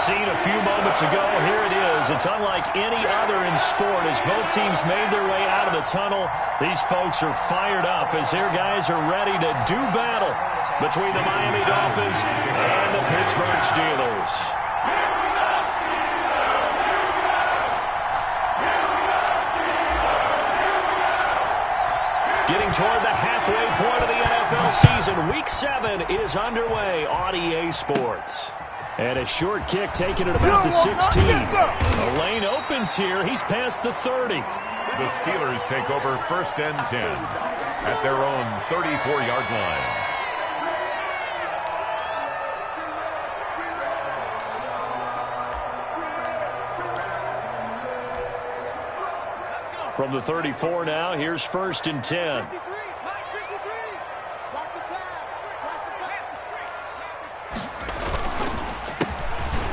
scene a few moments ago. Here it is. It's unlike any other in sport as both teams made their way out of the tunnel. These folks are fired up as their guys are ready to do battle between the Miami Dolphins and the Pittsburgh Steelers. Getting toward the halfway point of the NFL season. Week 7 is underway on EA Sports. And a short kick taken at about the 16. The lane opens here. He's past the 30. The Steelers take over 1st and 10 at their own 34-yard line. From the 34 now, here's 1st and 10.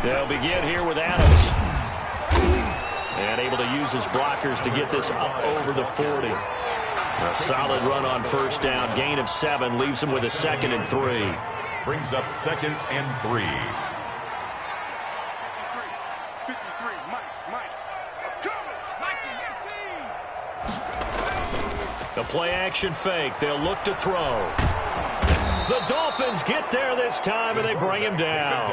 They'll begin here with Adams. And able to use his blockers to get this up over the 40. A solid run on 1st down. Gain of 7 leaves him with a 2nd and 3. Brings up 2nd and 3. The play-action fake. They'll look to throw. The Dolphins get there this time, and they bring him down.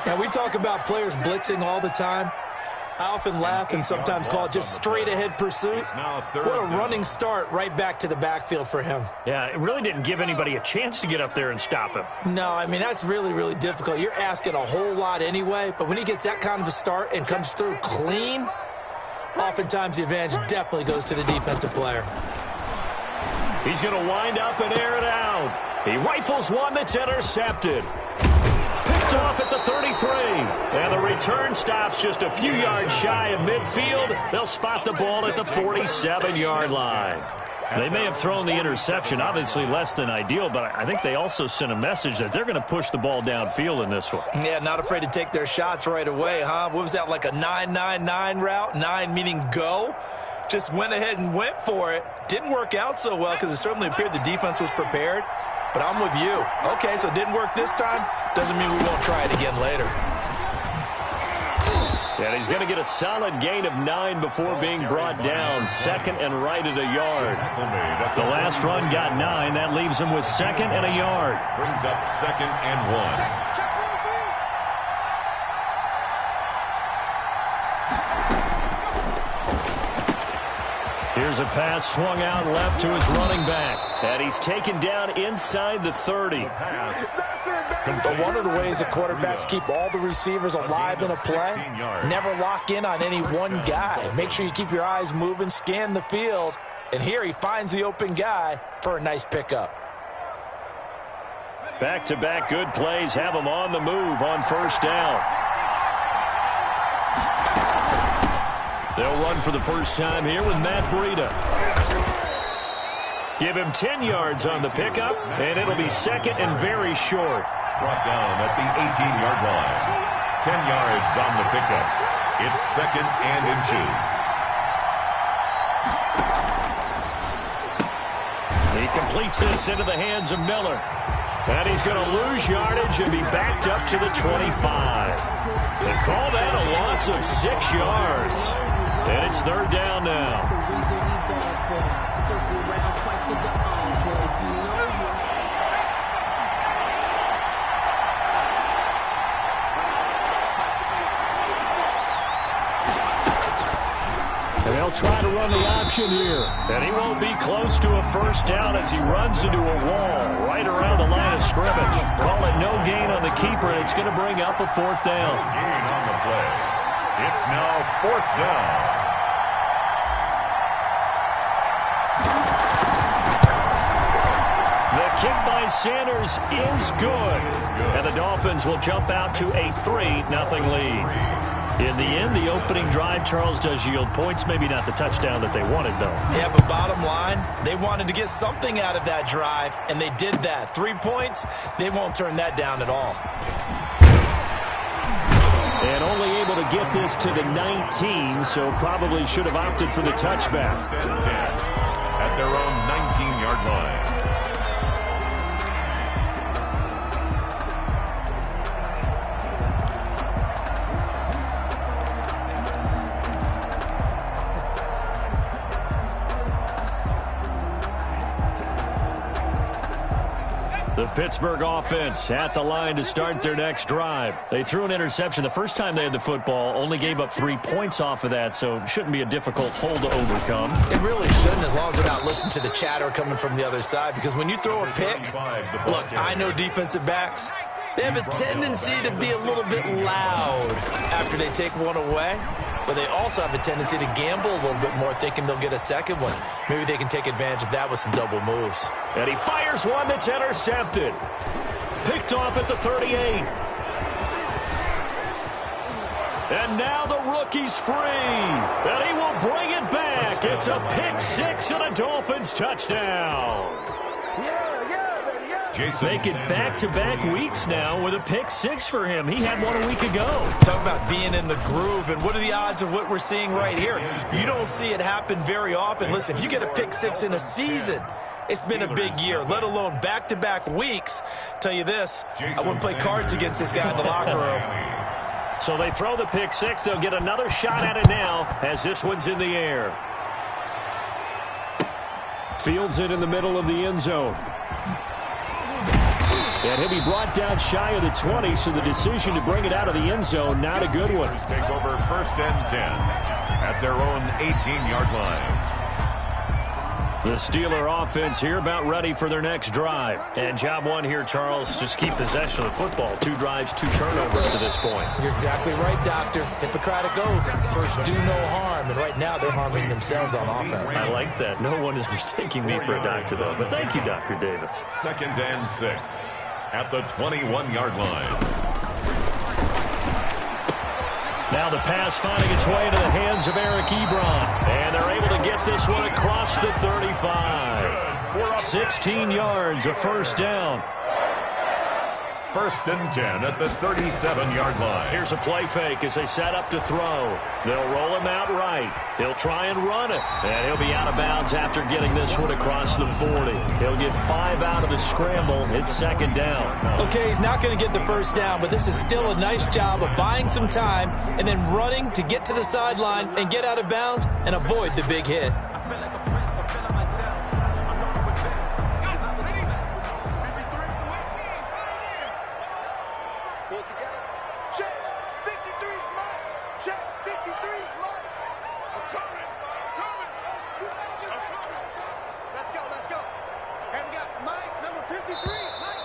And we talk about players blitzing all the time. I often laugh and sometimes call it just straight-ahead pursuit. What a running start right back to the backfield for him. Yeah, it really didn't give anybody a chance to get up there and stop him. No, I mean, that's really, really difficult. You're asking a whole lot anyway, but when he gets that kind of a start and comes through clean, oftentimes the advantage definitely goes to the defensive player. He's going to wind up and air it out. He rifles one that's intercepted. Picked off at the 33. And the return stops just a few yards shy of midfield. They'll spot the ball at the 47-yard line. They may have thrown the interception, obviously less than ideal, but I think they also sent a message that they're going to push the ball downfield in this one. Yeah, not afraid to take their shots right away, huh? What was that, like a 9-9-9 route? 9 meaning go? Just went ahead and went for it. Didn't work out so well because it certainly appeared the defense was prepared. But I'm with you. Okay, so it didn't work this time. Doesn't mean we won't try it again later. And he's going to get a solid gain of 9 before being brought down. 2nd and right at a yard. The last run got 9. That leaves him with 2nd and a yard. Brings up 2nd and 1. Here's a pass swung out left to his running back. And he's taken down inside the 30. But one of the ways that quarterbacks keep all the receivers alive in a play, never lock in on any one guy. Make sure you keep your eyes moving, scan the field. And here he finds the open guy for a nice pickup. Back-to-back good plays have him on the move on 1st down. They'll run for the first time here with Matt Breida. Give him 10 yards on the pickup, and it'll be 2nd and very short. Brought down at the 18-yard line. 10 yards on the pickup. It's 2nd and inches. He completes this into the hands of Miller. And he's going to lose yardage and be backed up to the 25. They call that a loss of 6 yards. And it's 3rd down now. And they'll try to run the option here. And he won't be close to a 1st down as he runs into a wall right around the line of scrimmage. Call it no gain on the keeper, and it's going to bring up a 4th down. Gain on the play. It's now 4th down. The kick by Sanders is good. And the Dolphins will jump out to a 3-0 lead. In the end, the opening drive, Charles, does yield points. Maybe not the touchdown that they wanted, though. Yeah, but bottom line, they wanted to get something out of that drive, and they did that. 3 points, they won't turn that down at all. And only able to get this to the 19, so probably should have opted for the touchback. At their own 19-yard line. The Pittsburgh offense at the line to start their next drive. They threw an interception the first time they had the football, only gave up 3 points off of that, so it shouldn't be a difficult hole to overcome. It really shouldn't, as long as they're not listening to the chatter coming from the other side, because when you throw a pick, look, I know defensive backs, they have a tendency to be a little bit loud after they take one away. But they also have a tendency to gamble a little bit more, thinking they'll get a second one. Maybe they can take advantage of that with some double moves. And he fires one that's intercepted. Picked off at the 38. And now the rookie's free. And he will bring it back. It's a pick six and a Dolphins touchdown. Make it back-to-back weeks now with a pick six for him. He had one a week ago. Talk about being in the groove, and what are the odds of what we're seeing right here? You don't see it happen very often. Listen, if you get a pick six in a season, it's been a big year, let alone back-to-back weeks. Tell you this, I wouldn't play cards against this guy in the locker room. So they throw the pick six. They'll get another shot at it now as this one's in the air. Fields it in the middle of the end zone. And he'll be brought down shy of the 20, so the decision to bring it out of the end zone, not a good one. Take over 1st and 10 at their own 18-yard line. The Steeler offense here about ready for their next drive. And job one here, Charles, just keep possession of the football. 2 drives, 2 turnovers to this point. You're exactly right, Doctor. Hippocratic oath. First, do no harm. And right now, they're harming themselves on offense. I like that. No one is mistaking me for a doctor, though. But thank you, Dr. Davis. 2nd and 6 at the 21-yard line. Now the pass finding its way into the hands of Eric Ebron. And they're able to get this one across the 35. 16 yards, a first down. 1st and 10 at the 37-yard line. Here's a play fake as they set up to throw. They'll roll him out right. He'll try and run it. And he'll be out of bounds after getting this one across the 40. He'll get 5 out of the scramble. It's 2nd down. Okay, he's not going to get the first down, but this is still a nice job of buying some time and then running to get to the sideline and get out of bounds and avoid the big hit.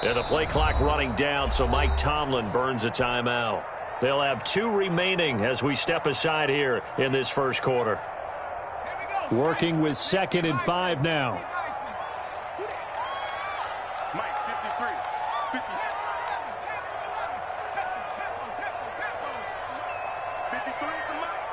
And the play clock running down, so Mike Tomlin burns a timeout. They'll have 2 remaining as we step aside here in this first quarter. Working with 2nd and 5 now. Mike, 53. 53 is the Mike.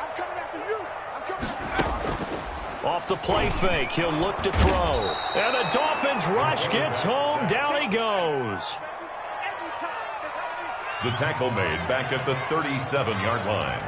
I'm coming after you. I'm coming after you. Off the play fake, he'll look to throw. And the Dolphins rush gets home. Down he goes. The tackle made back at the 37-yard line.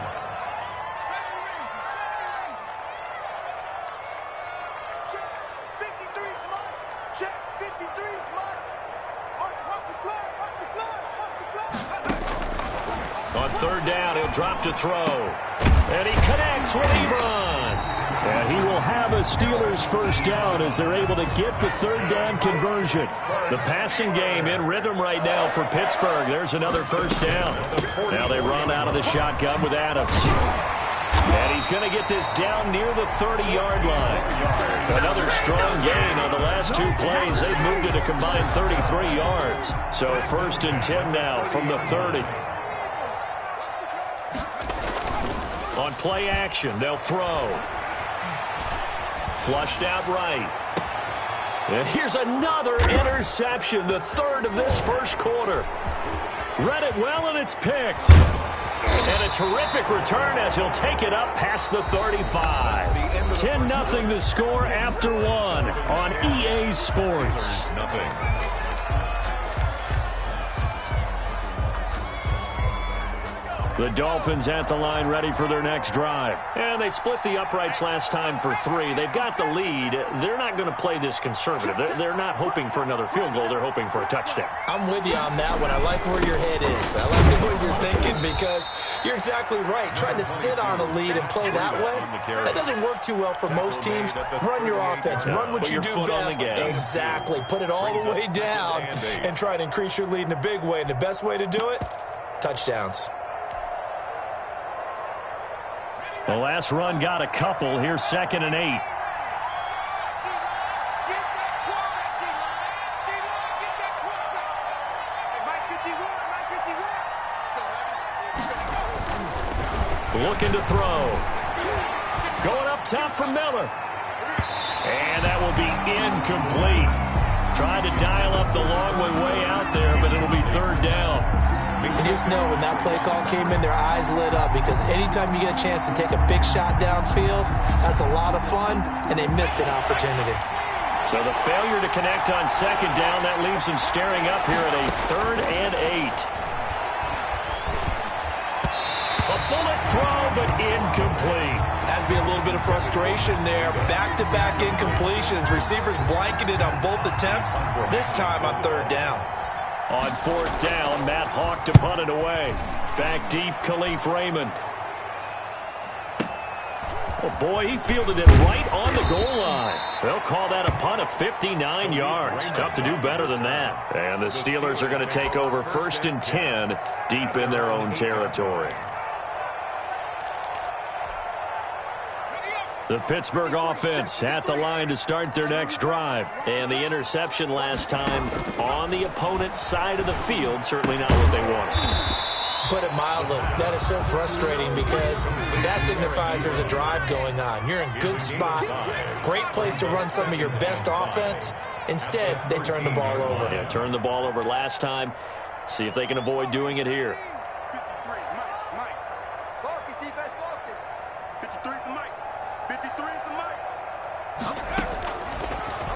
On 3rd down, he'll drop to throw. And he connects with Ebron. And he will have a Steelers first down as they're able to get the 3rd down conversion. The passing game in rhythm right now for Pittsburgh. There's another first down. Now they run out of the shotgun with Adams. And he's going to get this down near the 30-yard line. Another strong gain on the last 2 plays. They've moved it a combined 33 yards. So 1st and 10 now from the 30. On play action, they'll throw. Flushed out right. And here's another interception, the 3rd of this first quarter. Read it well, and it's picked. And a terrific return as he'll take it up past the 35. 10-0 the score after 1 on EA Sports. The Dolphins at the line ready for their next drive. And they split the uprights last time for 3. They've got the lead. They're not going to play this conservative. They're not hoping for another field goal. They're hoping for a touchdown. I'm with you on that one. I like where your head is. I like the way you're thinking because You're exactly right. Trying to sit on a lead and play that way, that doesn't work too well for most teams. Run your offense. Run what you do best. Exactly. Put it all the way down and try to increase your lead in a big way. And the best way to do it, touchdowns. The last run got a couple. Here's 2nd and 8. Looking to throw. Going up top for Miller. And that will be incomplete. Tried to dial up the long way out there, but it'll be 3rd down. And just know when that play call came in, their eyes lit up, because anytime you get a chance to take a big shot downfield, that's a lot of fun, and they missed an opportunity. So the failure to connect on 2nd down, that leaves them staring up here at a 3rd and 8. A bullet throw, but incomplete. Has to be a little bit of frustration there. Back-to-back incompletions. Receivers blanketed on both attempts, this time on 3rd down. On 4th down, Matt Hawk to punt it away. Back deep, Khalif Raymond. Oh, boy, he fielded it right on the goal line. They'll call that a punt of 59 yards. Tough to do better than that. And the Steelers are going to take over 1st and 10 deep in their own territory. The Pittsburgh offense at the line to start their next drive. And the interception last time on the opponent's side of the field, certainly not what they wanted. Put it mildly, that is so frustrating, because that signifies there's a drive going on. You're in a good spot, great place to run some of your best offense. Instead, they turn the ball over. Yeah, turned the ball over last time. See if they can avoid doing it here. 53, Mike. Focus, defense, focus. 53 is the Mike. 53 is the Mike. I'm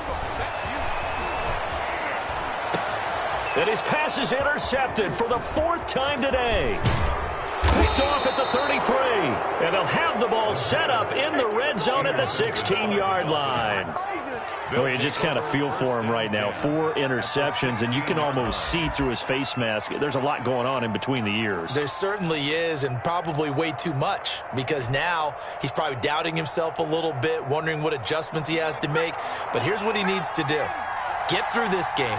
going back to you. And his pass is intercepted for the 4th time today. Picked off at the 33. And they'll have the ball set up in the red zone at the 16-yard line. Oh, you just kind of feel for him right now. 4 interceptions, and you can almost see through his face mask. There's a lot going on in between the ears. There certainly is, and probably way too much, because now he's probably doubting himself a little bit, wondering what adjustments he has to make. But here's what he needs to do. Get through this game,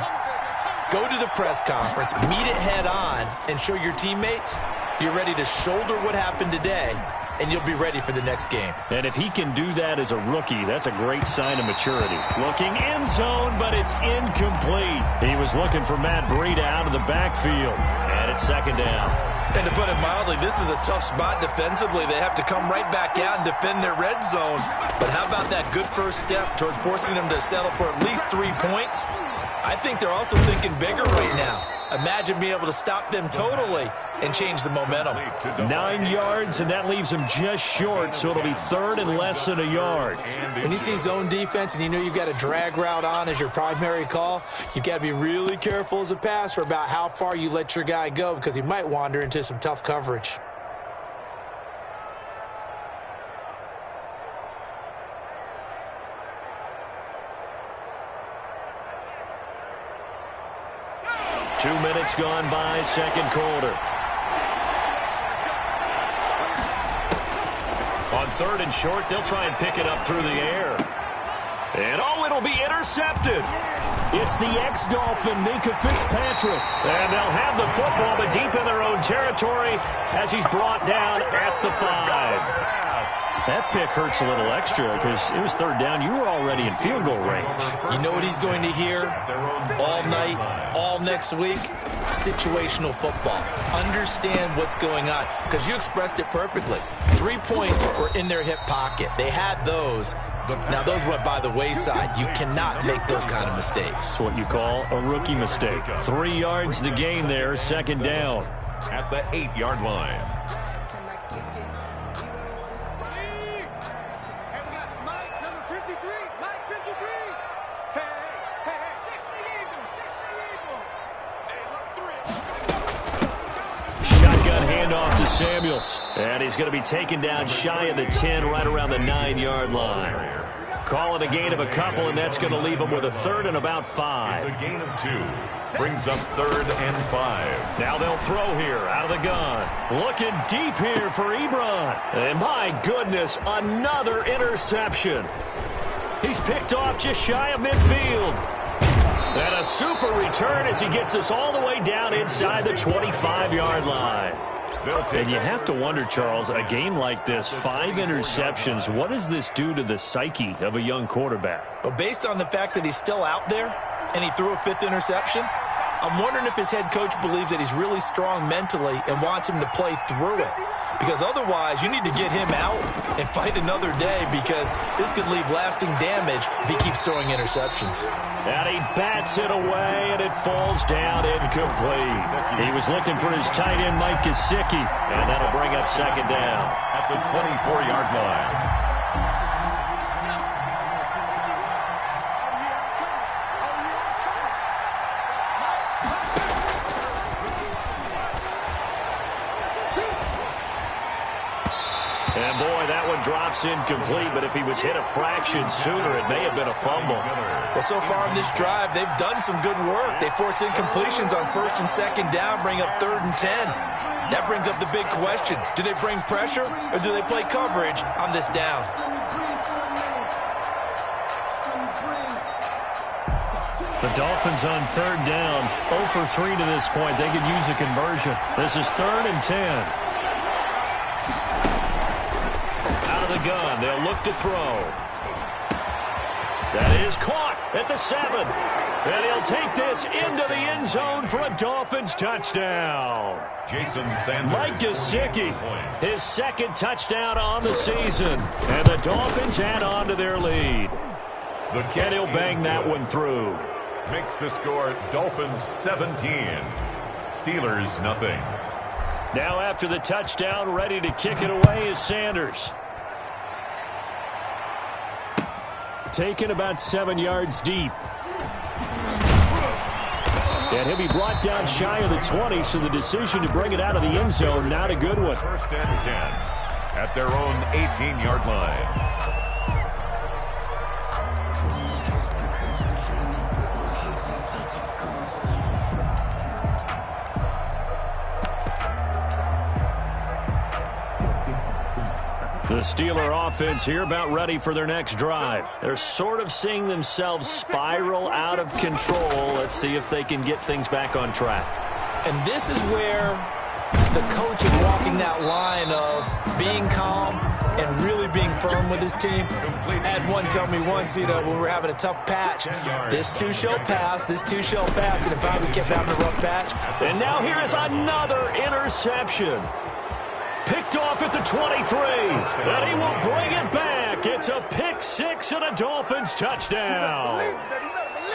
go to the press conference, meet it head on, and show your teammates you're ready to shoulder what happened today, and you'll be ready for the next game. And if he can do that as a rookie, that's a great sign of maturity. Looking end zone, but it's incomplete. He was looking for Matt Breida out of the backfield. And it's 2nd down. And to put it mildly, this is a tough spot defensively. They have to come right back out and defend their red zone. But how about that good first step towards forcing them to settle for at least 3 points? I think they're also thinking bigger right now. Imagine being able to stop them totally and change the momentum. 9 yards, and that leaves them just short, so it'll be 3rd and less than a yard. When you see zone defense and you know you've got a drag route on as your primary call, you've got to be really careful as a passer about how far you let your guy go, because he might wander into some tough coverage. Two minutes gone by, 2nd quarter. On 3rd and short, they'll try and pick it up through the air. And, oh, it'll be intercepted. It's the ex-Dolphin, Minka Fitzpatrick. And they'll have the football, but deep in their own territory as he's brought down at the 5. That pick hurts a little extra because it was 3rd down. You were already in field goal range. You know what he's going to hear all night, all next week? Situational football. Understand what's going on, because you expressed it perfectly. 3 points were in their hip pocket. They had those. Now, those went by the wayside. You cannot make those kind of mistakes. That's what you call a rookie mistake. 3 yards to gain there, 2nd down. At the 8-yard line. Mike, number 53. Mike, 53. Hey. 60 Eagles. Shotgun handoff to Samuels. And he's going to be taken down shy of the 10, right around the 9-yard line. Call it a gain of a couple, and that's going to leave him with a third and about 5. It's a gain of 2. Brings up 3rd and 5. Now they'll throw here out of the gun. Looking deep here for Ebron. And my goodness, another interception. He's picked off just shy of midfield. And a super return as he gets us all the way down inside the 25-yard line. And you have to wonder, Charles, a game like this, 5 interceptions, what does this do to the psyche of a young quarterback? Well, based on the fact that he's still out there and he threw a 5th interception, I'm wondering if his head coach believes that he's really strong mentally and wants him to play through it. Because otherwise, you need to get him out and fight another day, because this could leave lasting damage if he keeps throwing interceptions. And he bats it away, and it falls down incomplete. He was looking for his tight end, Mike Gesicki, and that'll bring up 2nd down. At the 24-yard line. And, boy, that one drops incomplete, but if he was hit a fraction sooner, it may have been a fumble. Well, so far in this drive, they've done some good work. They force incompletions on 1st and 2nd down, bring up 3rd and 10. That brings up the big question. Do they bring pressure, or do they play coverage on this down? The Dolphins on 3rd down, 0 for 3 to this point. They could use a conversion. This is 3rd and 10. The gun. They'll look to throw. That is caught at the 7. And he'll take this into the end zone for a Dolphins touchdown. Jason Sanders. Mike Gesicki, his 2nd touchdown on the season. And the Dolphins add on to their lead. And he'll bang that one through. Makes the score Dolphins 17. Steelers nothing. Now after the touchdown, ready to kick it away is Sanders. Taken about 7 yards deep. And he'll be brought down shy of the 20, so the decision to bring it out of the end zone, not a good one. 1st and 10 at their own 18-yard line. The Steeler offense here about ready for their next drive. They're sort of seeing themselves spiral out of control. Let's see if they can get things back on track. And this is where the coach is walking that line of being calm and really being firm with his team. Had one tell me once, when we were having a tough patch, this too shall pass, this too shall pass, and if I would keep having a rough patch. And now here is another interception. Picked off at the 23, and he will bring it back. It's a pick 6 and a Dolphins touchdown.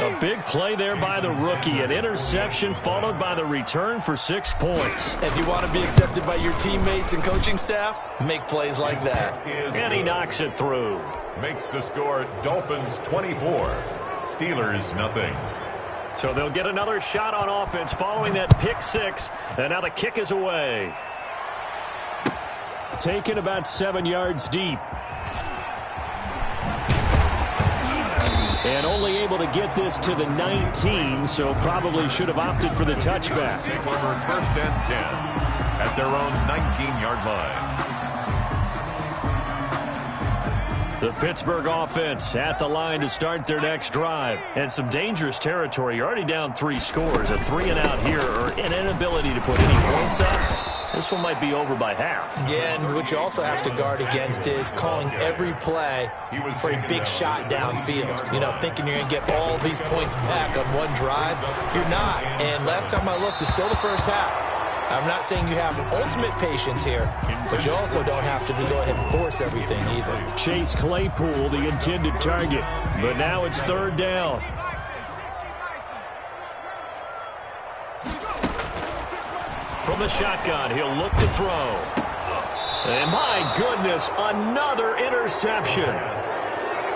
A big play there by the rookie, an interception followed by the return for 6 points. If you want to be accepted by your teammates and coaching staff, make plays like that. And he knocks it through. Makes the score Dolphins 24, Steelers nothing. So they'll get another shot on offense following that pick 6, and now the kick is away. Taken about 7 yards deep. And only able to get this to the 19, so probably should have opted for the touchback. Former 1st and 10 at their own 19-yard line. The Pittsburgh offense at the line to start their next drive. And some dangerous territory. You're already down 3 scores. A 3-and-out here, or an inability to put any points up. This one might be over by half. Yeah, and what you also have to guard against is calling every play for a big shot downfield. Thinking you're going to get all these points back on one drive. You're not. And last time I looked, it's still the first half. I'm not saying you have ultimate patience here, but you also don't have to go ahead and force everything either. Chase Claypool, the intended target. But now it's 3rd down. From the shotgun, he'll look to throw. And my goodness, another interception.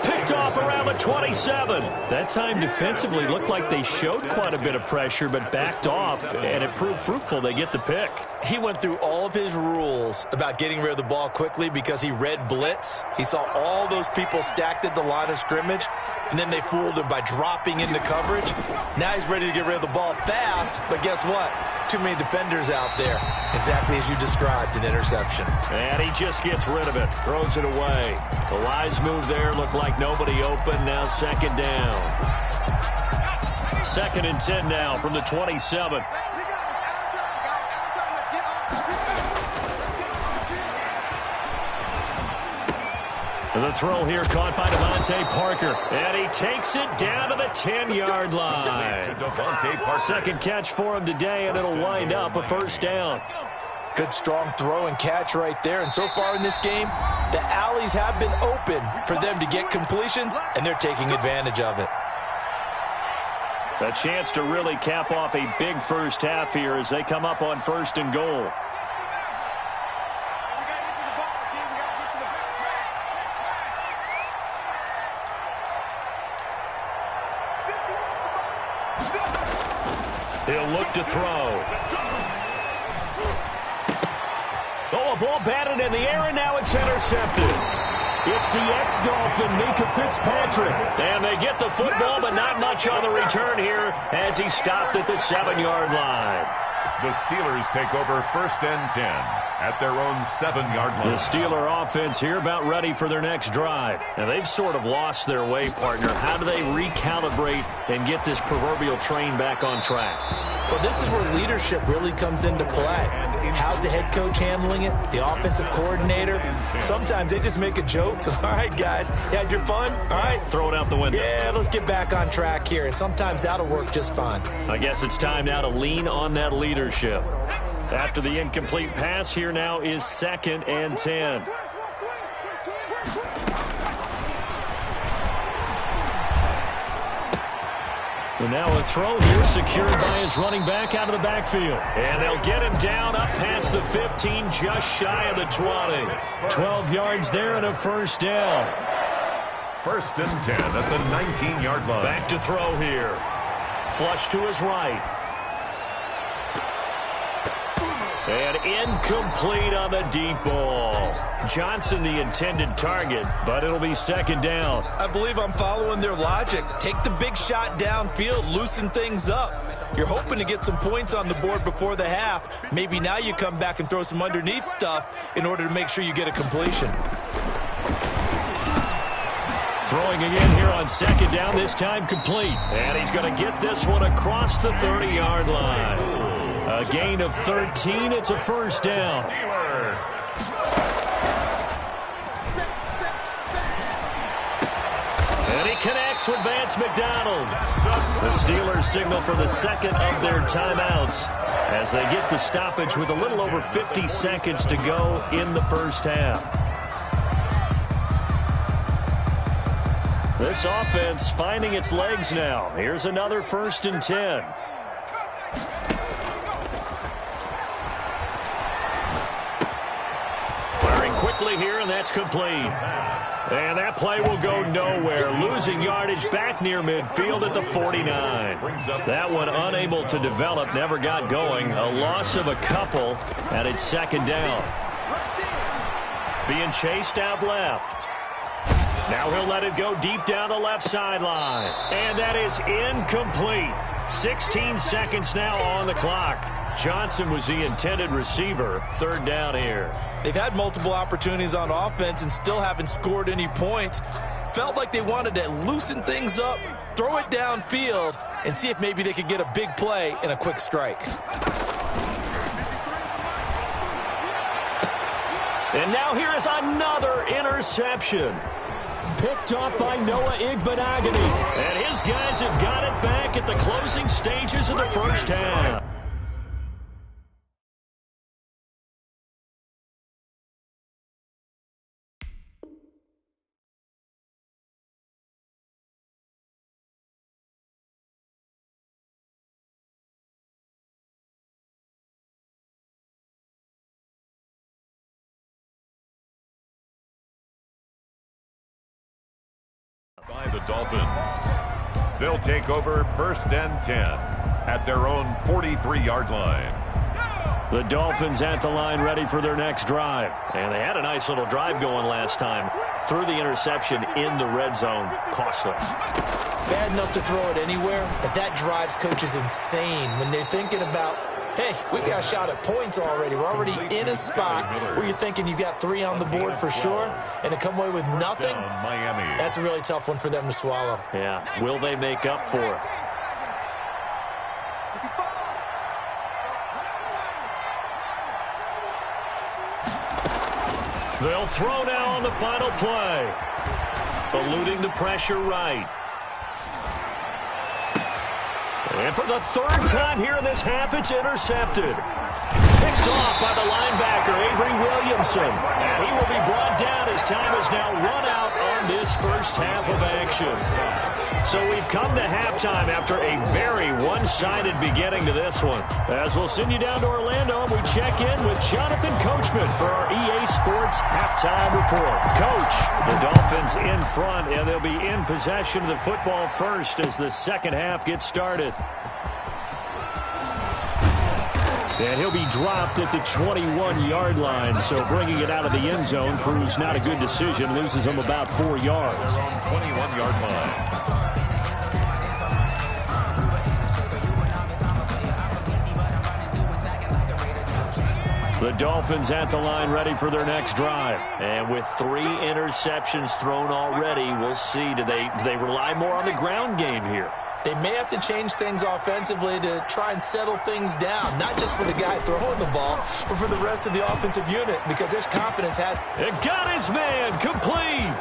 Picked off around the 27. That time defensively looked like they showed quite a bit of pressure but backed off, and it proved fruitful. They get the pick. He went through all of his rules about getting rid of the ball quickly because he read blitz. He saw all those people stacked at the line of scrimmage, and then they fooled him by dropping into coverage. Now he's ready to get rid of the ball fast, but guess what? Too many defenders out there. Exactly as you described, an interception. And he just gets rid of it, throws it away. The wise move there looked like nobody open. Now second down. 2nd and 10 now from the 27. The throw here caught by Devontae Parker. And he takes it down to the 10-yard line. Second catch for him today, and it'll wind up a first down. Good, strong throw and catch right there. And so far in this game, the alleys have been open for them to get completions, and they're taking advantage of it. A chance to really cap off a big first half here as they come up on 1st and goal. He'll look to throw. Oh, a ball batted in the air, and now it's intercepted. It's the ex-Dolphin, Mika Fitzpatrick. And they get the football, but not much on the return here as he stopped at the 7-yard line. The Steelers take over 1st and 10 at their own 7-yard line. The Steeler offense here about ready for their next drive. And they've sort of lost their way, partner. How do they recalibrate and get this proverbial train back on track? Well, this is where leadership really comes into play. How's the head coach handling it? The offensive coordinator? Sometimes they just make a joke. All right, guys, you had your fun? All right. Throw it out the window. Yeah, let's get back on track here. And sometimes that'll work just fine. I guess it's time now to lean on that leadership. After the incomplete pass, here now is 2nd and 10. And now a throw here secured by his running back out of the backfield. And they'll get him down up past the 15, just shy of the 20. 12 yards there and a first down. 1st and 10 at the 19-yard line. Back to throw here. Flush to his right. And incomplete on the deep ball. Johnson the intended target, but it'll be 2nd down. I believe I'm following their logic. Take the big shot downfield, loosen things up. You're hoping to get some points on the board before the half. Maybe now you come back and throw some underneath stuff in order to make sure you get a completion. Throwing again here on 2nd down, this time complete. And he's going to get this one across the 30-yard line. A gain of 13. It's a first down. And he connects with Vance McDonald. The Steelers signal for the 2nd of their timeouts as they get the stoppage with a little over 50 seconds to go in the first half. This offense finding its legs now. Here's another 1st and 10. Firing quickly here, and that's complete. And that play will go nowhere. Losing yardage back near midfield at the 49. That one unable to develop, never got going. A loss of a couple, and it's 2nd down. Being chased out left. Now he'll let it go deep down the left sideline. And that is incomplete. 16 seconds now on the clock. Johnson was the intended receiver. 3rd down here. They've had multiple opportunities on offense and still haven't scored any points. Felt like they wanted to loosen things up, throw it downfield, and see if maybe they could get a big play and a quick strike. And now here is another interception. Picked off by Noah Igbenogany. And his guys have got it back at the closing stages of the first half. By the Dolphins. They'll take over 1st and 10 at their own 43-yard line. The Dolphins at the line ready for their next drive. And they had a nice little drive going last time. Threw the interception in the red zone. Costly. Bad enough to throw it anywhere, but that drives coaches insane when they're thinking about, hey, we got a shot at points already. We're already in a spot where you're thinking you got 3 on the board for sure, and to come away with nothing, that's a really tough one for them to swallow. Yeah, will they make up for it? They'll throw now on the final play. Eluding the pressure right. And for the 3rd time here in this half, it's intercepted. Picked off by the linebacker, Avery Williamson. And he will be brought down as time has now run out on this first half of action. So we've come to halftime after a very one-sided beginning to this one. As we'll send you down to Orlando, and we check in with Jonathan Coachman for our EA Sports Halftime Report. Coach, the Dolphins in front, and they'll be in possession of the football first as the second half gets started. And he'll be dropped at the 21-yard line, so bringing it out of the end zone proves not a good decision. Loses him about 4 yards. 21-yard line. The Dolphins at the line ready for their next drive. And with 3 interceptions thrown already, we'll see. Do they rely more on the ground game here? They may have to change things offensively to try and settle things down, not just for the guy throwing the ball, but for the rest of the offensive unit, because there's confidence has. It got his man complete.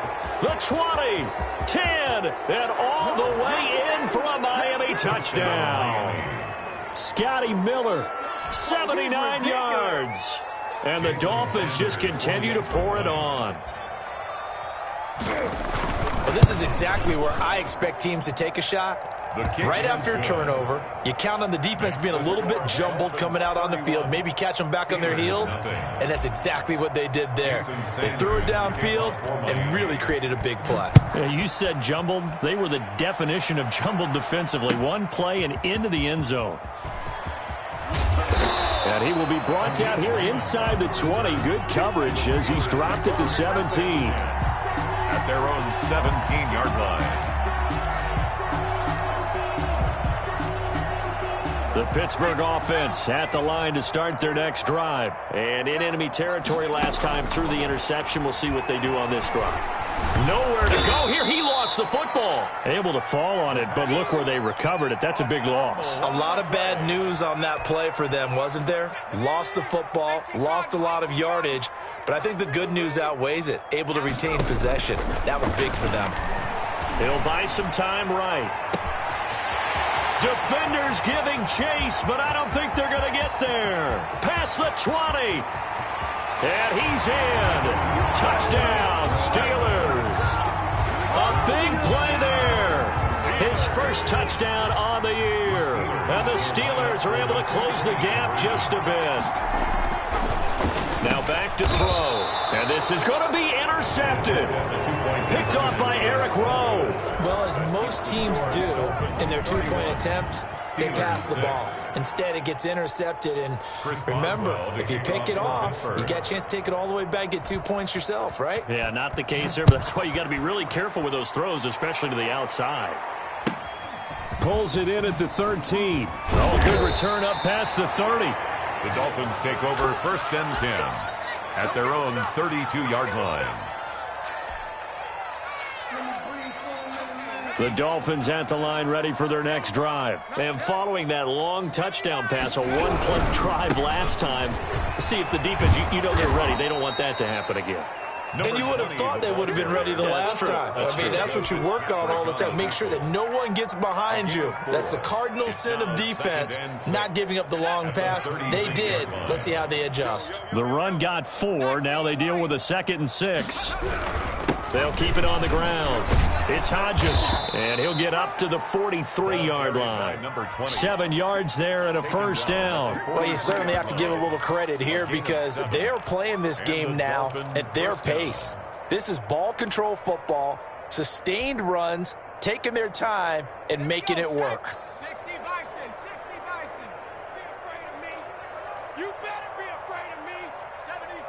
The 20, 10, and all the way in for a Miami touchdown. Scotty Miller, 79 yards. And the Dolphins just continue to pour it on. Well, this is exactly where I expect teams to take a shot. Right after a turnover, you count on the defense being a little bit jumbled coming out on the field, maybe catch them back on their heels, and that's exactly what they did there. They threw it downfield and really created a big play. Yeah, you said jumbled. They were the definition of jumbled defensively. One play and into the end zone. And he will be brought down here inside the 20. Good coverage as he's dropped at the 17. At their own 17-yard line. The Pittsburgh offense at the line to start their next drive. And in enemy territory last time through the interception. We'll see what they do on this drive. Nowhere to go here. He lost the football. Able to fall on it, but look where they recovered it. That's a big loss. A lot of bad news on that play for them, wasn't there? Lost the football, lost a lot of yardage, but I think the good news outweighs it. Able to retain possession. That was big for them. He'll buy some time right. Defenders giving chase, but I don't think they're going to get there. Past the 20. And he's in. Touchdown, Steelers. A big play there. His first touchdown on the year. And the Steelers are able to close the gap just a bit. Now back to throw. And this is going to be intercepted. Picked off by Eric Rowe. Well, as most teams do in their two-point attempt, they pass the ball. Instead, it gets intercepted. And remember, if you pick it off, you got a chance to take it all the way back, get 2 points yourself, right? Yeah, not the case here, but that's why you got to be really careful with those throws, especially to the outside. Pulls it in at the 13. Oh, good return up past the 30. The Dolphins take over 1st and 10 at their own 32-yard line. The Dolphins at the line ready for their next drive. And following that long touchdown pass, a one-play drive last time, see if the defense, you know they're ready. They don't want that to happen again. And you would have thought they would have been ready the last time. That's what you work on all the time. Make sure that no one gets behind you. That's the cardinal sin of defense, not giving up the long pass. They did. Let's see how they adjust. The run got 4. Now they deal with a 2nd and 6. They'll keep it on the ground. It's Hodges, and he'll get up to the 43-yard line. 7 yards there and a first down. Well, you certainly have to give a little credit here because they're playing this game now at their pace. This is ball control football. Sustained runs, taking their time, and making it work. 60 Bison, 60 Bison. Be afraid of me. You better be afraid of me. 70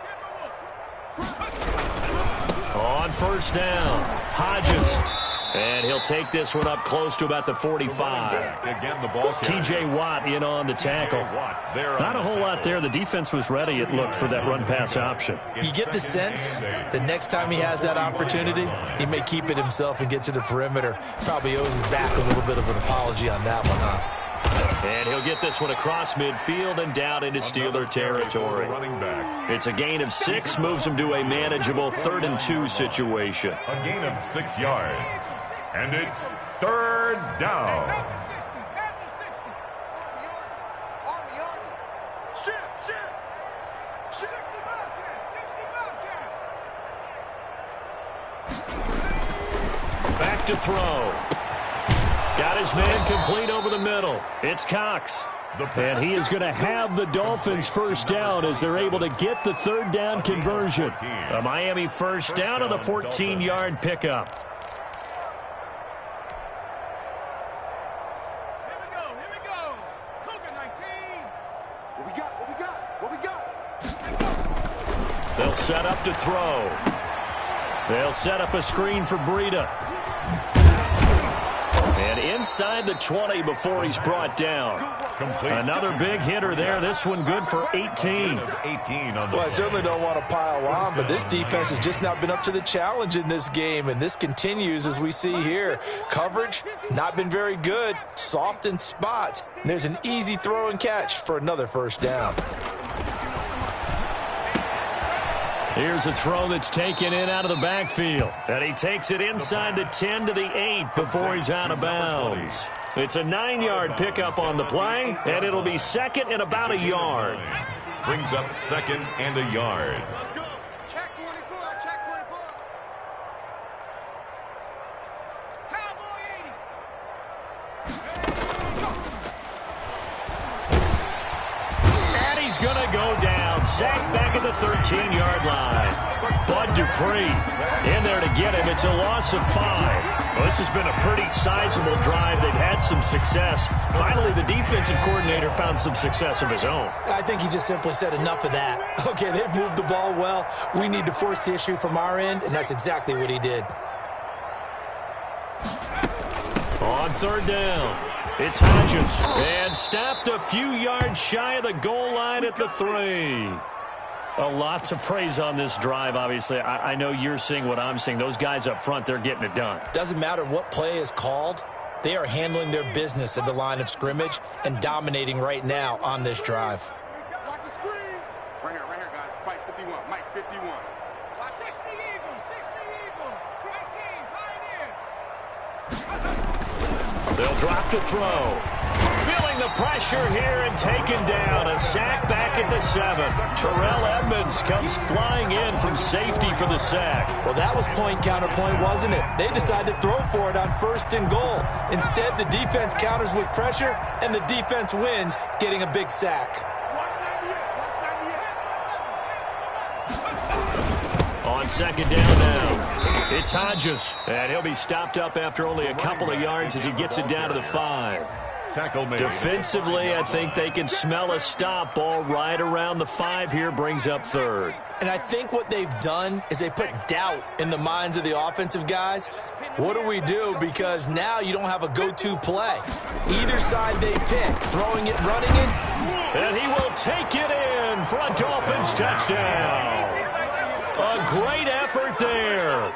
Timberwolves. On first down, Hodges. And he'll take this one up close to about the 45. Again, the ball T.J. Watt in on the tackle. Not a whole lot there. The defense was ready, it looked, for that run-pass option. You get the sense the next time he has that opportunity, he may keep it himself and get to the perimeter. Probably owes his back a little bit of an apology on that one, huh? And he'll get this one across midfield and down into Steeler territory. It's a gain of 6, moves him to a manageable 3rd and 2 situation. A gain of 6 yards. And it's 3rd down. Back to throw. Got his man complete over the middle. It's Cox. And he is going to have the Dolphins first down as they're able to get the 3rd down conversion. A Miami first down on the 14-yard pickup. They'll set up to throw. They'll set up a screen for Breida. And inside the 20 before he's brought down. Another big hitter there. This one good for 18. Well, I certainly don't want to pile on, but this defense has just not been up to the challenge in this game, and this continues as we see here. Coverage, not been very good. Soft in spots. And there's an easy throw and catch for another first down. Here's a throw that's taken in out of the backfield. And he takes it inside the 10 to the 8 before he's out of bounds. It's a 9-yard pickup on the play, and it'll be 2nd and about a yard. Brings up 2nd and a yard. Let's go. Check 24. Check 24. Cowboy 80. And he's going to go down. Sacked back at the 13-yard line. Bud Dupree in there to get him. It's a loss of 5. Well, this has been a pretty sizable drive. They've had some success. Finally, the defensive coordinator found some success of his own. I think he just simply said enough of that. Okay, they've moved the ball well. We need to force the issue from our end, and that's exactly what he did. On 3rd down, it's Hodges. And stopped a few yards shy of the goal line at the 3. A lot to praise on this drive, obviously. I know you're seeing what I'm seeing. Those guys up front, they're getting it done. Doesn't matter what play is called. They are handling their business at the line of scrimmage and dominating right now on this drive. Watch the screen. Right here, guys. Fight 51. Mike 51. Watch 60 Eagles. 60 Eagles. Right team. Pioneer. They'll drop to throw. Feeling the pressure here and taken down. A sack back at the 7. Terrell Edmonds comes flying in from safety for the sack. Well, that was point counterpoint, wasn't it? They decided to throw for it on 1st and goal. Instead, the defense counters with pressure, and the defense wins, getting a big sack. On 2nd down now, it's Hodges. And he'll be stopped up after only a couple of yards as he gets it down to the 5. Tackle made. Defensively, I think they can smell a stop. Ball right around the 5 here, brings up 3rd. And I think what they've done is they put doubt in the minds of the offensive guys. What do we do? Because now you don't have a go-to play. Either side they pick, throwing it, running it. And he will take it in for a Dolphins touchdown. A great effort there.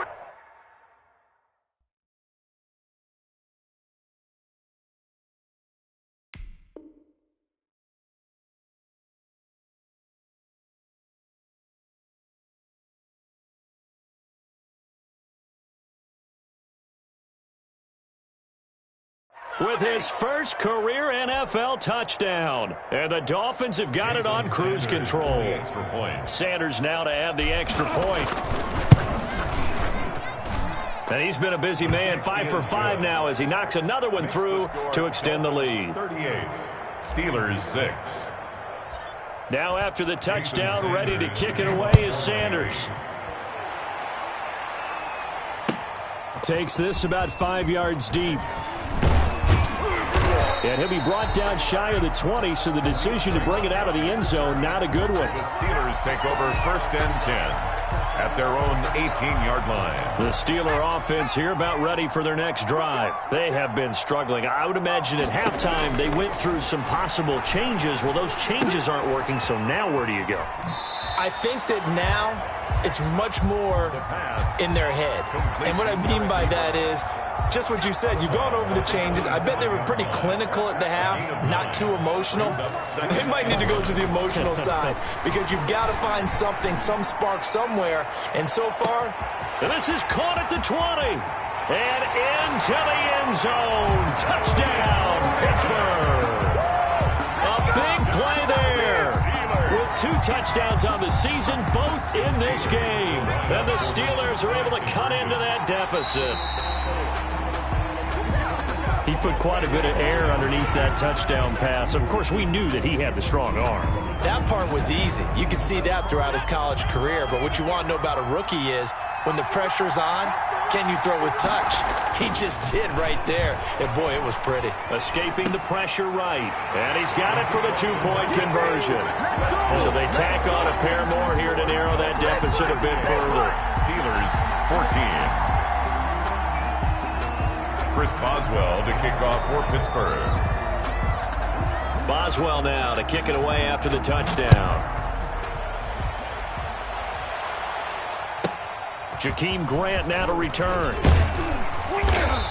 With his first career NFL touchdown. And the Dolphins have got it on cruise control. Sanders now to add the extra point. And he's been a busy man, 5 for 5 now as he knocks another one through to extend the lead. 38, Steelers 6. Now after the touchdown, ready to kick it away is Sanders. Takes this about 5 yards deep. And he'll be brought down shy of the 20, so the decision to bring it out of the end zone, not a good one. The Steelers take over 1st and 10 at their own 18-yard line. The Steeler offense here about ready for their next drive. They have been struggling. I would imagine at halftime they went through some possible changes. Well, those changes aren't working, so now where do you go? I think that now it's much more in their head. And what I mean by that is just what you said. You've gone over the changes. I bet they were pretty clinical at the half, not too emotional. They might need to go to the emotional side because you've got to find something, some spark somewhere. And so far, this is caught at the 20. And into the end zone. Touchdown, Pittsburgh. A big play there. With 2 touchdowns on the season, both in this game. And the Steelers are able to cut into that deficit. He put quite a bit of air underneath that touchdown pass. Of course, we knew that he had the strong arm. That part was easy. You could see that throughout his college career. But what you want to know about a rookie is when the pressure's on, can you throw with touch? He just did right there. And, boy, it was pretty. Escaping the pressure right. And he's got it for the 2-point conversion. So they tack on a pair more here to narrow that deficit a bit further. Steelers 14. Chris Boswell to kick off for Pittsburgh. Boswell now to kick it away after the touchdown. Jakeem Grant now to return.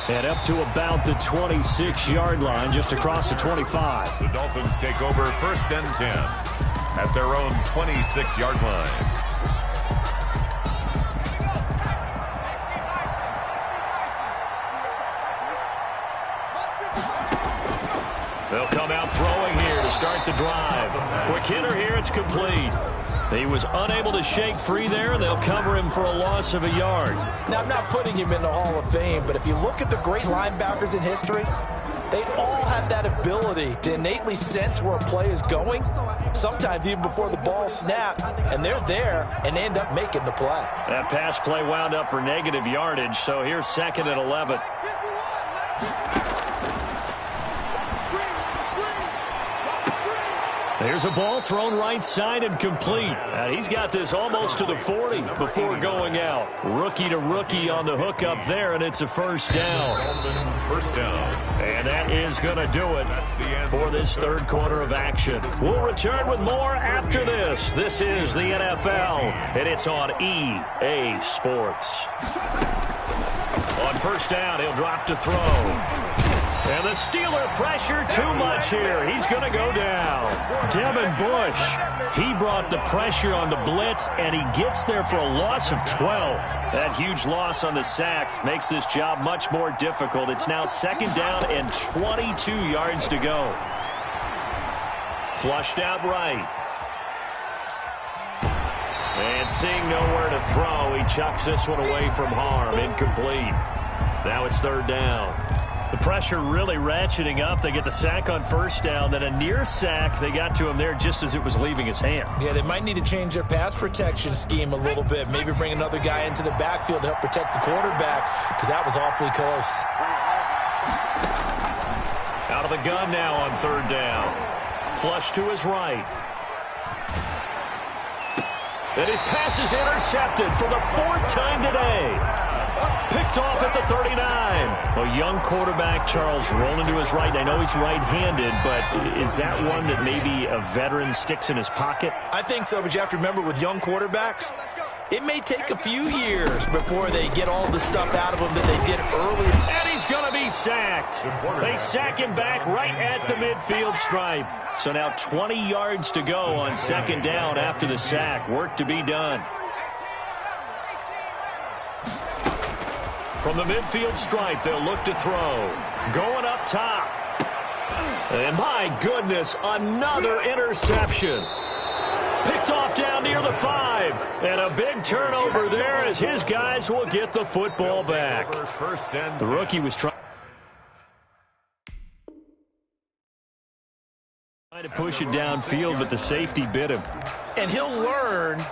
And up to about the 26-yard line, just across the 25. The Dolphins take over 1st and 10 at their own 26-yard line. They'll come out throwing here to start the drive. Quick hitter here, it's complete. He was unable to shake free there, and they'll cover him for a loss of a yard. Now, I'm not putting him in the Hall of Fame, but if you look at the great linebackers in history, they all have that ability to innately sense where a play is going, sometimes even before the ball snapped, and they're there and they end up making the play. That pass play wound up for negative yardage, so here's 2nd and 11. There's a ball thrown right side and complete. He's got this almost to the 40 before going out. Rookie to rookie on the hook up there, and it's a 1st down. First down. And that is going to do it for this 3rd quarter of action. We'll return with more after this. This is the NFL, and it's on EA Sports. On 1st down, he'll drop to throw. And the Steeler pressure too much here. He's going to go down. Devin Bush, he brought the pressure on the blitz, and he gets there for a loss of 12. That huge loss on the sack makes this job much more difficult. It's now 2nd down and 22 yards to go. Flushed out right. And seeing nowhere to throw, he chucks this one away from harm. Incomplete. Now it's 3rd down. The pressure really ratcheting up. They get the sack on 1st down, then a near sack. They got to him there just as it was leaving his hand. Yeah, they might need to change their pass protection scheme a little bit. Maybe bring another guy into the backfield to help protect the quarterback, because that was awfully close. Out of the gun now on 3rd down. Flush to his right. And his pass is intercepted for the 4th time today. Picked off at the 39. A young quarterback, Charles, rolling to his right. I know he's right-handed, but is that one that maybe a veteran sticks in his pocket? I think so, but you have to remember with young quarterbacks, it may take a few years before they get all the stuff out of them that they did earlier. And he's going to be sacked. They sack him back right at the midfield stripe. So now 20 yards to go on 2nd down after the sack. Work to be done. From the midfield stripe, they'll look to throw. Going up top. And my goodness, another interception. Picked off down near the 5. And a big turnover there as his guys will get the football back. The rookie was trying to push it downfield, but the safety bit him. And he'll learn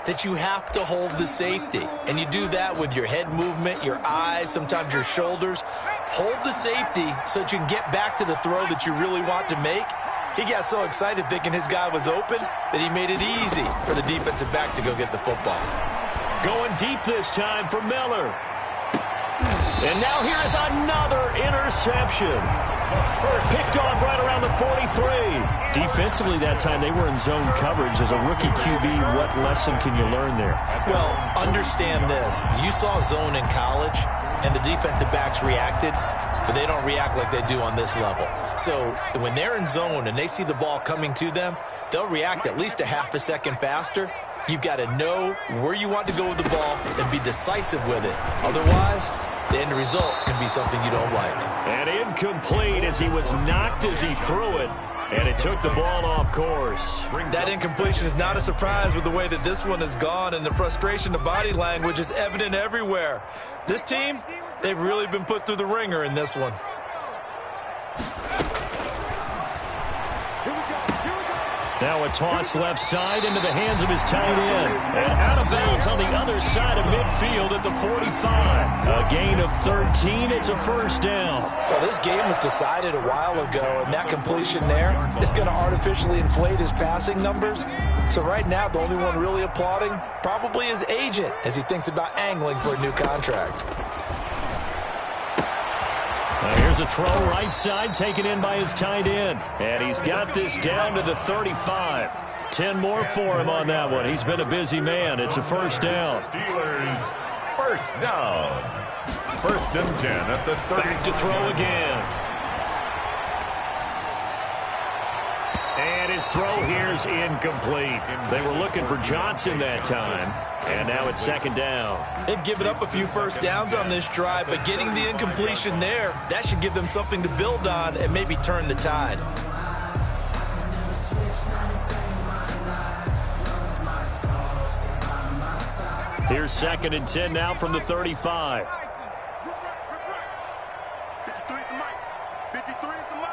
that you have to hold the safety. And you do that with your head movement, your eyes, sometimes your shoulders. Hold the safety so that you can get back to the throw that you really want to make. He got so excited thinking his guy was open that he made it easy for the defensive back to go get the football. Going deep this time for Miller. And now here is another interception. Picked off right around the 43. Defensively that time, they were in zone coverage. As a rookie QB, what lesson can you learn there? Well, understand this. You saw zone in college, and the defensive backs reacted, but they don't react like they do on this level. So when they're in zone and they see the ball coming to them, they'll react at least a half a second faster. You've got to know where you want to go with the ball and be decisive with it. Otherwise, the end result can be something you don't like. And incomplete as he was knocked as he threw it. And it took the ball off course. That incompletion is not a surprise with the way that this one has gone, and the frustration, the body language is evident everywhere. This team, they've really been put through the ringer in this one. Now a toss left side into the hands of his tight end. And out of bounds on the other side of midfield at the 45. A gain of 13. It's a first down. Well, this game was decided a while ago, and that completion there is going to artificially inflate his passing numbers. So right now, the only one really applauding probably his agent as he thinks about angling for a new contract. Here's a throw right side taken in by his tight end. And he's got this down to the 35. 10 more for him on that one. He's been a busy man. It's a first down. Steelers, first down. First and 10 at the 30. Back to throw again. And his throw here's incomplete. They were looking for Johnson that time. And now it's second down. They've given up a few first downs on this drive, but getting the incompletion there, that should give them something to build on and maybe turn the tide. Here's second and 10 now from the 35. 53 is the mic. 53 is the mic.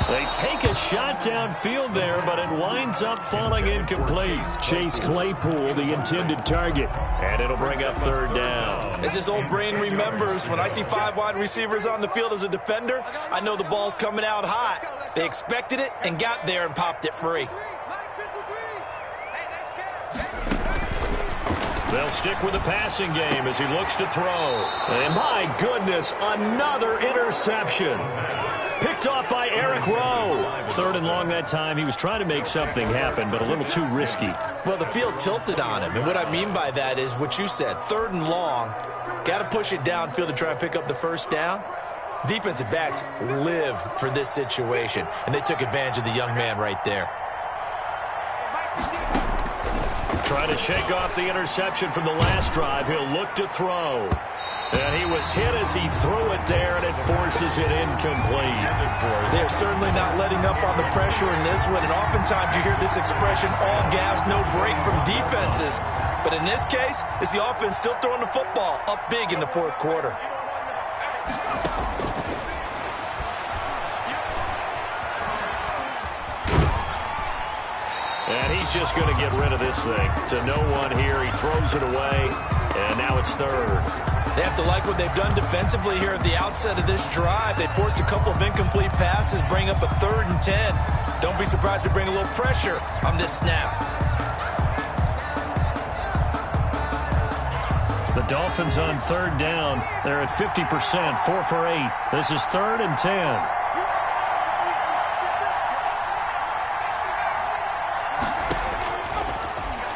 They take a shot downfield there, but it winds up falling incomplete. Chase Claypool, the intended target, and it'll bring up third down. As his old brain remembers, when I see 5 wide receivers on the field as a defender, I know the ball's coming out hot. They expected it and got there and popped it free. They'll stick with the passing game as he looks to throw. And my goodness, another interception. Picked off by Eric Rowe. Third and long that time. He was trying to make something happen, but a little too risky. Well, the field tilted on him, and what I mean by that is what you said. Third and long, got to push it downfield to try and pick up the first down. Defensive backs live for this situation, and they took advantage of the young man right there. Trying to shake off the interception from the last drive. He'll look to throw. And he was hit as he threw it there, and it forces it incomplete. They're certainly not letting up on the pressure in this one, and oftentimes you hear this expression, all gas, no break from defenses. But in this case, it's the offense still throwing the football up big in the fourth quarter. And he's just going to get rid of this thing. To no one here, he throws it away, and now it's third. They have to like what they've done defensively here at the outset of this drive. They forced a couple of incomplete passes, bring up a 3rd and 10. Don't be surprised to bring a little pressure on this snap. The Dolphins on third down. They're at 50%, 4 for 8. This is 3rd and 10.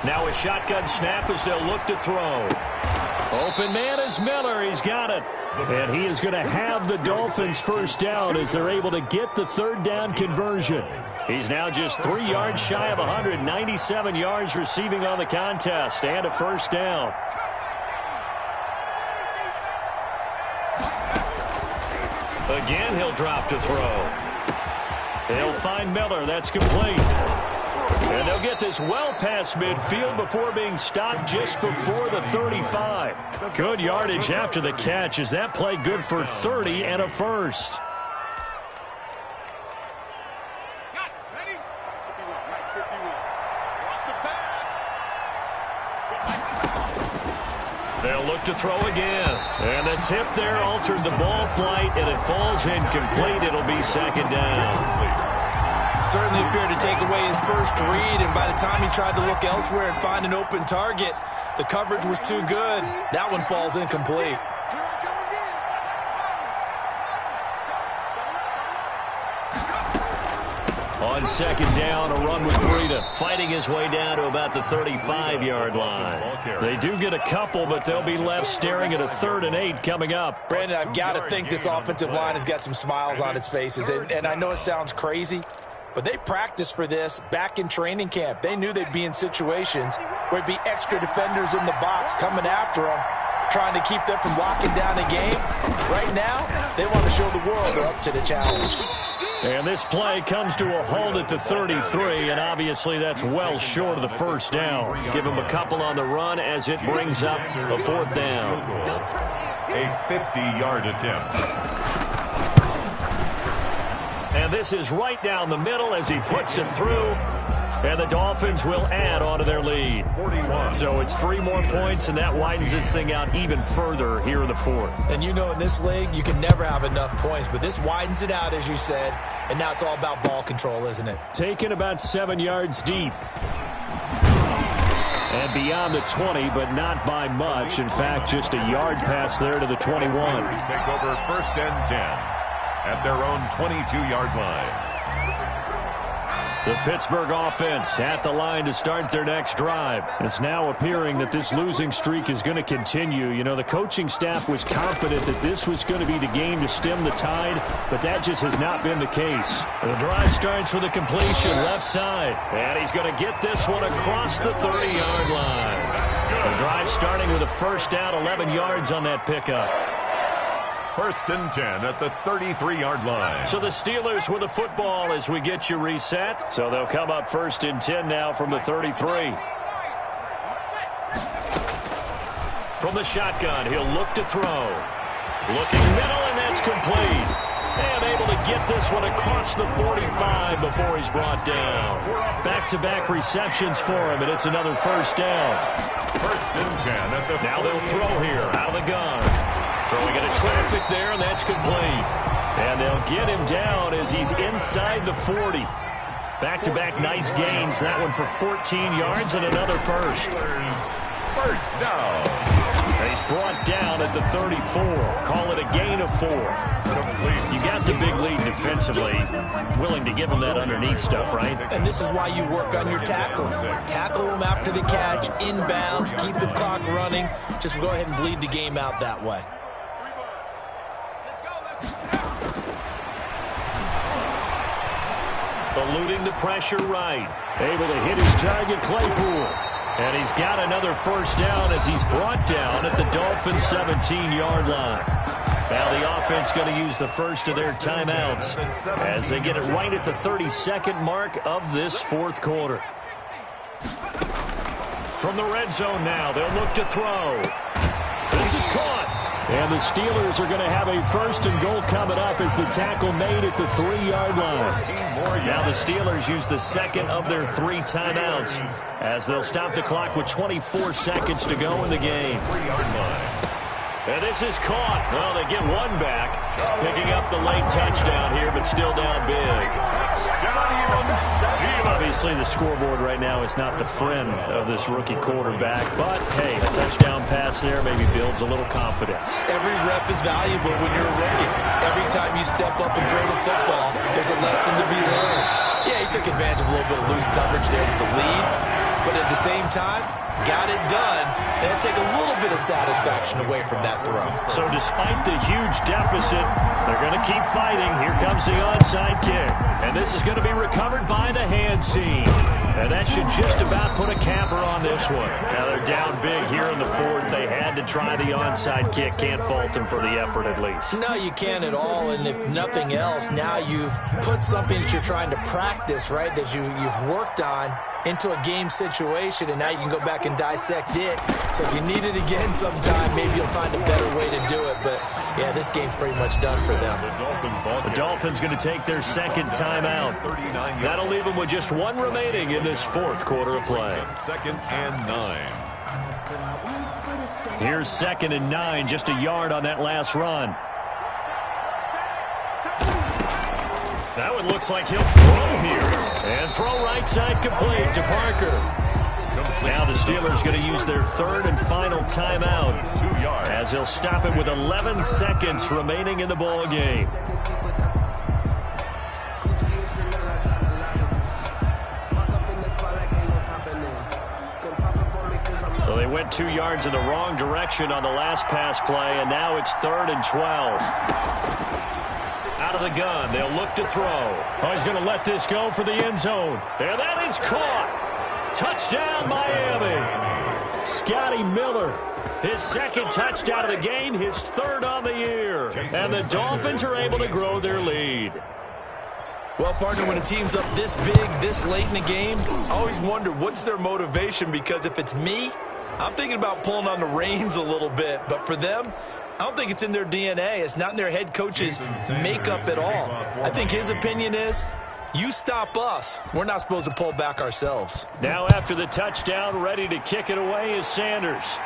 Now a shotgun snap as they'll look to throw. Open man is Miller. He's got it. And he is going to have the Dolphins first down as they're able to get the third down conversion. He's now just 3 yards shy of 197 yards receiving on the contest and a first down. Again, he'll drop to throw. They'll find Miller. That's complete. And they'll get this well past midfield before being stopped just before the 35. Good yardage after the catch. Is that play good for 30 and a first? They'll look to throw again. And the tip there altered the ball flight, and it falls incomplete. It'll be second down. Certainly appeared to take away his first read, and by the time he tried to look elsewhere and find an open target, the coverage was too good. That one falls incomplete. On second down, a run with Breida, fighting his way down to about the 35-yard line. They do get a couple, but they'll be left staring at a 3rd and 8 coming up. Brandon, I've got to think this offensive line has got some smiles on its faces, and I know it sounds crazy, but they practiced for this back in training camp. They knew they'd be in situations where it'd be extra defenders in the box coming after them, trying to keep them from locking down a game. Right now, they want to show the world they're up to the challenge. And this play comes to a halt at the 33, and obviously that's well short of the first down. Give them a couple on the run as it brings up a 4th down. A 50-yard attempt. And this is right down the middle as he puts it through. And the Dolphins will add on to their lead. 41. So it's 3 more points, and that widens this thing out even further here in the 4th. And you know in this league, you can never have enough points, but this widens it out, as you said, and now it's all about ball control, isn't it? Taken about 7 yards deep. And beyond the 20, but not by much. In fact, just a yard pass there to the 21. Take over 1st and 10 at their own 22-yard line. The Pittsburgh offense at the line to start their next drive. It's now appearing that this losing streak is going to continue. You know, the coaching staff was confident that this was going to be the game to stem the tide, but that just has not been the case. The drive starts with a completion left side, and he's going to get this one across the 30-yard line. The drive starting with a first down, 11 yards on that pickup. 1st and 10 at the 33-yard line. So the Steelers with the football as we get you reset. So they'll come up 1st and 10 now from the 33. From the shotgun, he'll look to throw. Looking middle, and that's complete. And able to get this one across the 45 before he's brought down. Back-to-back receptions for him, and it's another first down. 1st and 10 at the Now they'll throw here out of the gun. Throwing into traffic there, and that's complete. And they'll get him down as he's inside the 40. Back-to-back nice gains. That one for 14 yards and another first. First down. And he's brought down at the 34. Call it a gain of 4. You got the big lead defensively. Willing to give him that underneath stuff, right? And this is why you work on your tackling. Tackle them after the catch, inbounds, keep the clock running. Just go ahead and bleed the game out that way. Eluding the pressure right. Able to hit his target, Claypool. And he's got another first down as he's brought down at the Dolphins' 17-yard line. Now the offense going to use the first of their timeouts as they get it right at the 32nd mark of this 4th quarter. From the red zone now, they'll look to throw. This is caught. And the Steelers are going to have a 1st and goal coming up as the tackle made at the 3-yard line. Now the Steelers use the second of their 3 timeouts as they'll stop the clock with 24 seconds to go in the game. And this is caught. Well, they get one back, picking up the late touchdown here, but still down big. Obviously, the scoreboard right now is not the friend of this rookie quarterback, but, hey, a touchdown pass there maybe builds a little confidence. Every rep is valuable when you're a rookie. Every time you step up and throw the football, there's a lesson to be learned. Yeah, he took advantage of a little bit of loose coverage there with the lead, but at the same time, got it done, and it'll take a little bit of satisfaction away from that throw. So despite the huge deficit, they're going to keep fighting. Here comes the onside kick. And this is going to be recovered by the hands team. And that should just about put a capper on this one. Now they're down big here in the 4th. They had to try the onside kick. Can't fault them for the effort at least. No, you can't at all. And if nothing else, now you've put something that you're trying to practice, right, that you've worked on into a game situation, and now you can go back and dissect it. So if you need it again sometime, maybe you'll find a better way to do it. But, yeah, this game's pretty much done for them. The Dolphins going to take their second timeout. That'll leave them with just one remaining in this 4th quarter of play. 2nd and 9. Here's 2nd and 9, just a yard on that last run. Now it looks like he'll throw here. And throw right side complete to Parker. Now the Steelers going to use their 3rd and final timeout 2 yards. as he'll stop it with 11 seconds remaining in the ball game. So they went 2 yards in the wrong direction on the last pass play, and now it's 3rd and 12. Out of the gun, they'll look to throw. Oh, he's going to let this go for the end zone. And that is caught. Touchdown, Miami. Scotty Miller, his 2nd touchdown of the game, his 3rd on the year. And the Dolphins are able to grow their lead. Well, partner, when a team's up this big, this late in the game, I always wonder what's their motivation, because if it's me, I'm thinking about pulling on the reins a little bit. But for them, I don't think it's in their DNA. It's not in their head coach's makeup at all. I think his opinion is, you stop us. We're not supposed to pull back ourselves. Now after the touchdown, ready to kick it away is Sanders.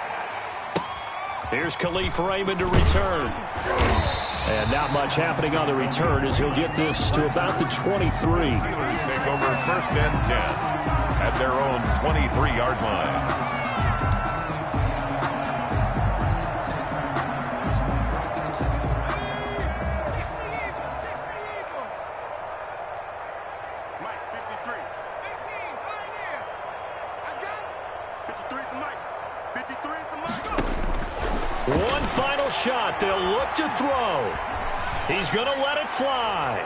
Here's Khalif Raymond to return. And not much happening on the return as he'll get this to about the 23. Steelers take over 1st and 10 at their own 23-yard line. One final shot. They'll look to throw. He's going to let it fly.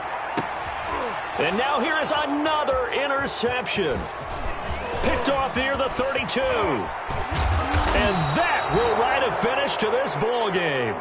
And now here is another interception. Picked off near the 32. And that will write a finish to this ball game.